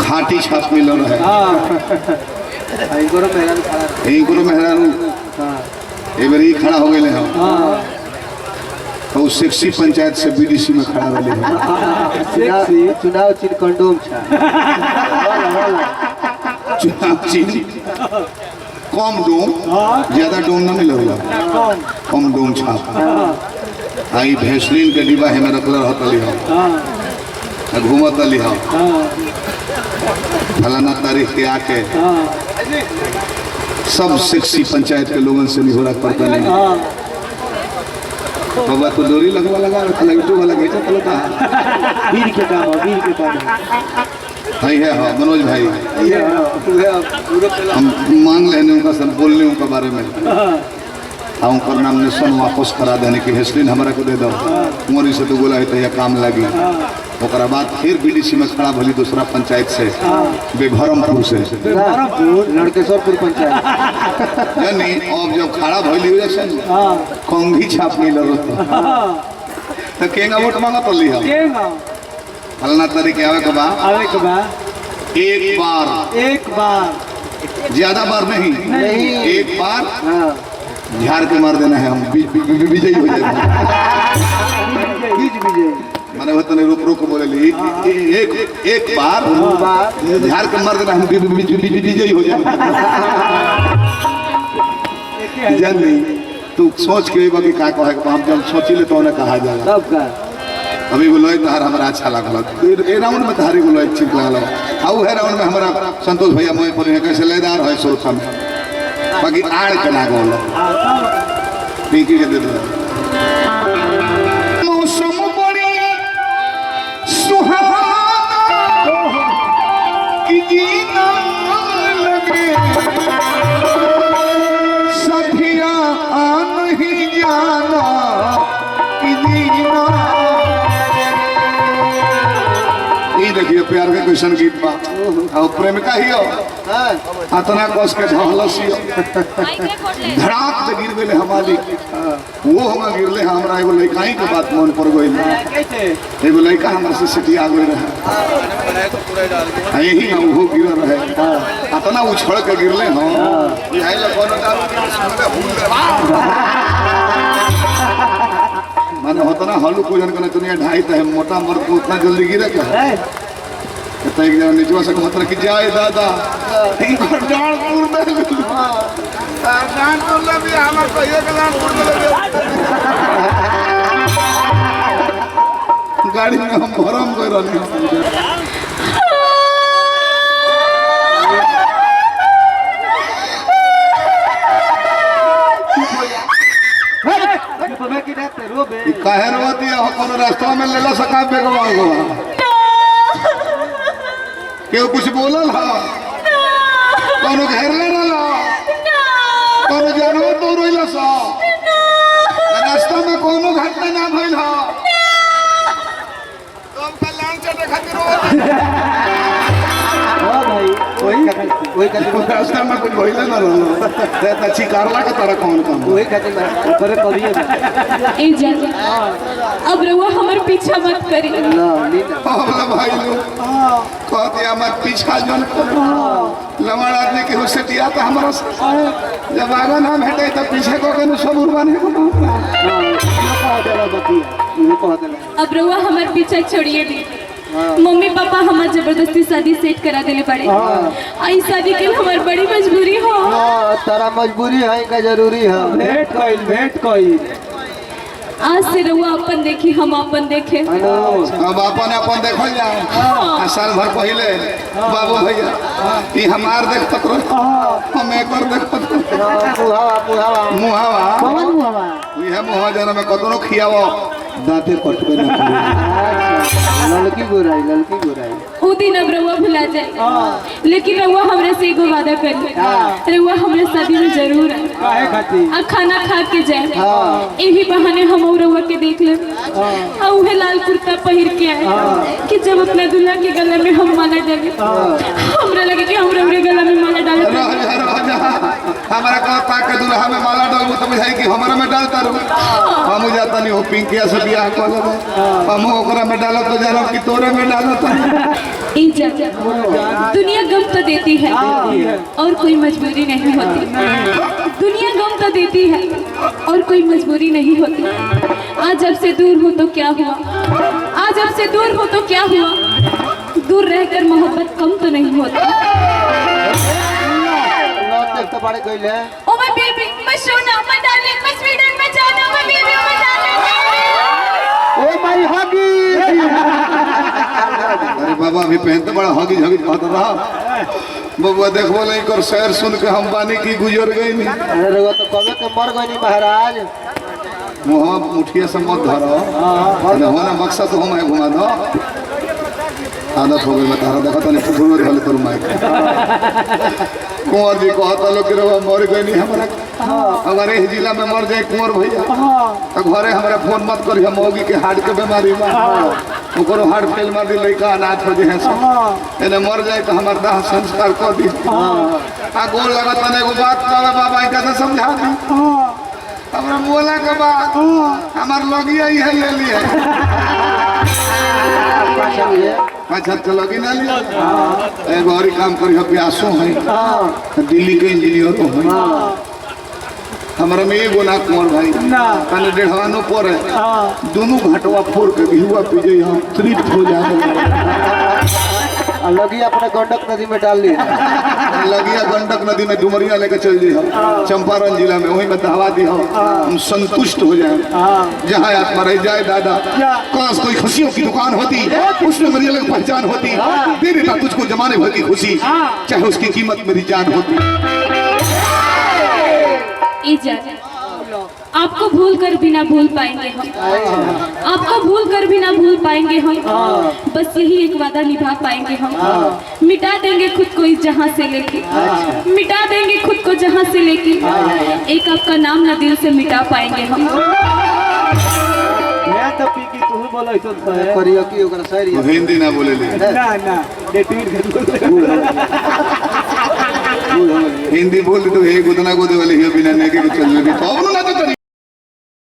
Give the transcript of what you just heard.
खाटी छाप मिल रहे मेहरारू एवरी खड़ा हो गए हम तो सेक्सी पंचायत से बीडीसी में खड़ा रहे चुनाव चिन्ह कंडोम चुनाव चिन्ह कम डोम ज्यादा डोम ना मिल कम डोम छाप आई भैंसलीन के डिब्बा है मेरा कलर हतली हो घूमत ली हो फलाना तारीख के आके सब सेक्सी पंचायत के लोगों से निहोरा करता नहीं बाबा तो डोरी लगवा लगा लाइटों वाला घिचा चलो का वीर के काम भाई है हाँ मनोज भाई हम मांग लेने उनका सब बोलने उनका बारे में उनका नामिनेशन वापस करा देने की हेसलिन हमारा को दे दो मोरी से तो बोला है तो यह काम लगी और बाद फिर बीडीसी में खड़ा भली दूसरा पंचायत से बेभरमपुर से लड़केश्वरपुर पंचायत यानी अब जब खड़ा भली हो जाए कंघी छाप नहीं लड़ो तो केंगा वोट मांगा तो लिया फलना तरीके आवे के बाद एक बार ज्यादा बार नहीं एक बार झाड़ के मार देना है हम विजयी हो जाएंगे मैंने वतन रुक बोले ली एक बार झाड़ के मार देना हम विजयी हो जाएंगे जान नहीं तू सोच के बाकी का कहे हम जब सोची ले तो उन्हें कहा जाएगा तब का अभी बोलो तहार हमारा अच्छा लगल ए राउंड में तहारी बोलो ठीक लगल आउ है राउंड में हमारा संतोष भैया मोए पर कैसे लेदार है सोच में बाकी आड़ के ना बोलो पिंकी के दे दो मौसम बड़ी सुहाना कि जीना लगे सखिया नहीं जाना कि जीना देखिए प्यार के क्वेश्चन गीत बा और प्रेमिका ही हो अतना कस के ढहलसियो धड़ाक से गिर गेले हमारी वो हम गिरले हमरा एगो लइकाई के बात मन पर गइल एगो लइका हमरा से सिटिया गइल रहे यही हम वो गिर रहे अतना उछड़ के गिरले हो यही ल कोनो माने होता ना हल्लू पूजन करने दुनिया ढाई है मोटा मर्द को उतना जल्दी गिरे क्या तो एक जना निचवा से मतलब कि जाए दादा गाड़ी में हम भरम कर काहे रोती है कोनो रास्ता में लेला सका बेगवा केहू कुछ बोलल हा कोनो घेर ले रहला कोनो जानवर तो रोइला सा रास्ता में कोनो घटना ना भइल हा तुम कल्याण चटे खातिर वही रास्ता में कुछ भइले ना रहलो त छिकारला का तरह कौन काम वही खातिर करे करिए ए जान अब रहुआ हमार पीछा मत करी ना भाई लोग कहते मत पीछा जन लवण आदमी के हुसे दिया तो हमारा जब आगे ना भेटे तो पीछे को के सब उर्बान है अब रहुआ हमार पीछा छोड़िए दी मम्मी पापा हमार जबरदस्ती शादी सेट करा देले पड़े आई शादी के हमार बड़ी मजबूरी हो तारा मजबूरी है का जरूरी है भेंट कोई आज से रहुआ अपन देखी हम अपन देखे अब अपन देखल जाओ साल भर पहले बाबू भैया ये हमार देखत रहो हम एकर देखत मुहावा ये मुहावा जना में कतनो खियावो दांते पटबे ना लड़की गोराई उ दिन अब रहुआ भुला जाए लेकिन रहुआ हमरे से एगो वादा करी रहुआ हमरे शादी में जरूर काहे खातिर आ खाना खा के जाए यही बहाने हम रहुआ के देख ले आ उहे लाल कुर्ता पहिर के आए कि जब अपना दूल्हा के गला में हम माला डाले हमरा लगे कि हम रहुरे गला में माला डाले हमारा कहता के दूल्हा में माला डालबो तो बुझाई कि हमरा में डालता हम जाता नहीं हो पिंकिया से बियाह कर लेबे हम ओकरा में डालो तो जानो कि तोरे में डालो तो दुनिया गम तो देती है और कोई मजबूरी नहीं होती। दुनिया गम तो देती है और कोई मजबूरी नहीं होती। आज जब से दूर हो तो क्या हुआ, आज जब से दूर हो तो क्या हुआ, दूर रहकर मोहब्बत कम तो नहीं होती। तो बड़े कोइले ओ माय बेबी, माय सोना, my darling, my sweet and my जाना, my baby, my darling, oh my हगी। अरे बाबा अभी पहनते बड़ा हगी झगी कहता रहा बबुआ देखो नहीं कर शहर सुन के हम पानी की गुजर गई नहीं। अरे रघुआ तो कबे के मर गई नहीं महाराज। मुँह मुठिया से मत धरो होना मकसद तो हम घुमा दो आदत हो गई बता रहा देखा तो नहीं फुफुर धले तोर माइक कुंवर जी कहता लोग मर गई नहीं हमारा अगर इस जिला में मर जाए कुंवर भैया तो घरे हमारा फोन मत करिए मौगी के हार्ट के बीमारी में ओकरो हार्ट फेल मार दी लड़का अनाथ हो जाए एने मर जाए तो हमार दाह संस्कार कर दी आ गोल लगत तने एगो बात कहवे बाबा इनका से समझा दी हमरा मोला के बात हमार लगिया ही है ले लिए अच्छा तो लगी ना लिया एगो और काम करी प्यासो है दिल्ली के इंजीनियर हो हमारा में एगो ना कुंवर भाई कने डेढ़वानो पर है दोनों घाटवा फोड़ के बिहुआ पी जाई हम तृप्त हो जाए लगी अपने गंडक नदी में डाल ली लगिया गंडक नदी में डुमरिया लेकर चल जाए चंपारण जिला में वहीं में दहवा दी हम संतुष्ट हो जाए जहाँ आत्मा रह जाए दादा काश कोई खुशियों की दुकान होती उसमें मेरी अलग पहचान होती दे देता तुझको जमाने भर की खुशी चाहे उसकी कीमत मेरी जान होती। आपको भूल कर भी ना भूल पाएंगे हम, आपको भूल कर भी ना भूल पाएंगे हम, बस यही एक वादा निभा पाएंगे हम। मिटा देंगे खुद को इस जहां से लेके, मिटा देंगे खुद को जहां से लेके, एक आपका नाम ना दिल से मिटा पाएंगे हम। मैं तो पीकी तू बोलो तो करियो की ओकरा शायरी हिंदी ना बोले ले ना हिंदी बोल तो एक उतना गोदे वाले ही बिना नेके के चल रही तो ना तो